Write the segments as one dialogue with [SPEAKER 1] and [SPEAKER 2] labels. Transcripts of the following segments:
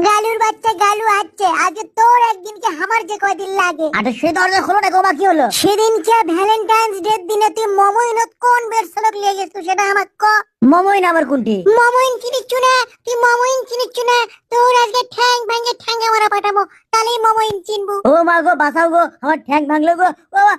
[SPEAKER 1] গালুর বাচ্চা গালু আছে, আজকে তোর একদিন কি আমার যে কয়দিন লাগে।
[SPEAKER 2] আরে সে দরজা খোলো না গোমা, কি হলো?
[SPEAKER 1] সেদিনকে ভ্যালেন্টাইন্স ডে দিনে তুই মমইনত কোন বের সলক লিয়ে গেছিস সেটা আমাক ক।
[SPEAKER 2] মমইন আবার কোনটি?
[SPEAKER 1] মমইন চিনিচ্ছু না? তুই মমইন চিনিচ্ছু না? তোর আজকে ঠ্যাং ভাঙে ঠ্যাঙ্গা মারা পাঠাবো, তাহলেই মমইন চিনবু।
[SPEAKER 2] ও মা গো, বাঁচাও গো, আমার ঠ্যাং ভাঙলো গো বাবা।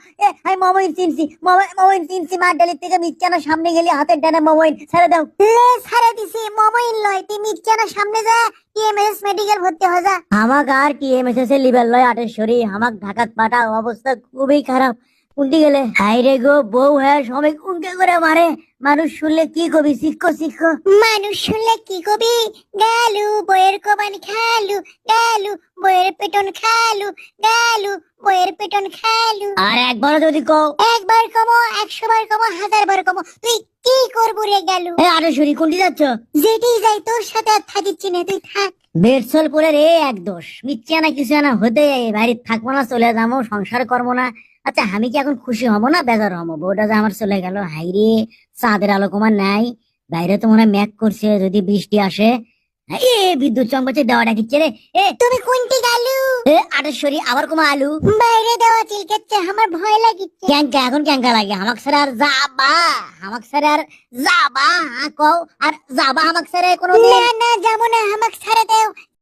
[SPEAKER 2] আমি মমইন চিনছি, মমইন চিনছি। মার ডালির থেকে মিচ্ছানা সামনে গেলি হাতের ডানে মমইন, ছেড়ে দাও।
[SPEAKER 1] লে ছাড়ে দিছি, মমইন লয়। তুই মিচ্ছানা সামনে যা, টিএমএস মেডিকেল ভর্তি হয়ে যা।
[SPEAKER 2] আমাক আর টিএমএসএস এর লিবেল লয় আটেশ্বরী, আমাক ঢাকাত পাঠা, অবস্থা খুবই খারাপ। কুন্টি গেলে হাইরে গো, বউ হ্যাঁ সবাই কুঙ্কে করে মারে। মানুষ শুনলে কি কবি, শিক্ষো শিক্ষো।
[SPEAKER 1] মানুষ শুনলে কি কবি? গালু বইয়ের কবান খালু, গালু বইয়ের পেটন খালু, গালু বইয়ের পেটন খালু।
[SPEAKER 2] আর একবার যদি কও।
[SPEAKER 1] একবার কমো, 100 বার কমো, 1000 বার কমো, তুই কি করবো রে গালু?
[SPEAKER 2] আটেশ্বরী কুন্টি যাচ্ছ?
[SPEAKER 1] যেটি যাই তোর সাথে আর থাকিচ্ছি না, তুই থাক।
[SPEAKER 2] বেরসল পরে রে এক দোষ, মিথ্যা না কিছু না হতে বাড়ি থাকবো না, চলে যাবো, সংসার করবো না। আচ্ছা আমি কি এখন খুশি হবো না বেজার হবো? বউটা যে আমার চলে গেল, হাইরে চাঁদের আলো কমার নাই। বাইরে তো মনে হয় মেঘ করছে, যদি বৃষ্টি আসে। বিদ্যুৎ চমকাচ্ছে, দেওয়াটা কিচ্ছে রে।
[SPEAKER 1] তুমি কোনটি গালু?
[SPEAKER 2] আটেশ্বরী আবার কমা আলু।
[SPEAKER 1] বাইরে দেওয়া চিলকাচ্ছে, আমার ভয় লাগিচ্ছে।
[SPEAKER 2] ক্যাঙ্কা এখন ক্যাঙ্কা লাগে, হামাক সারে আর যাবা, হামাক সারে আর যাবা, কও আর যাবা হামাক সারে কোনো
[SPEAKER 1] না না, যাবো না, আমাকে ছাড়ে দেও।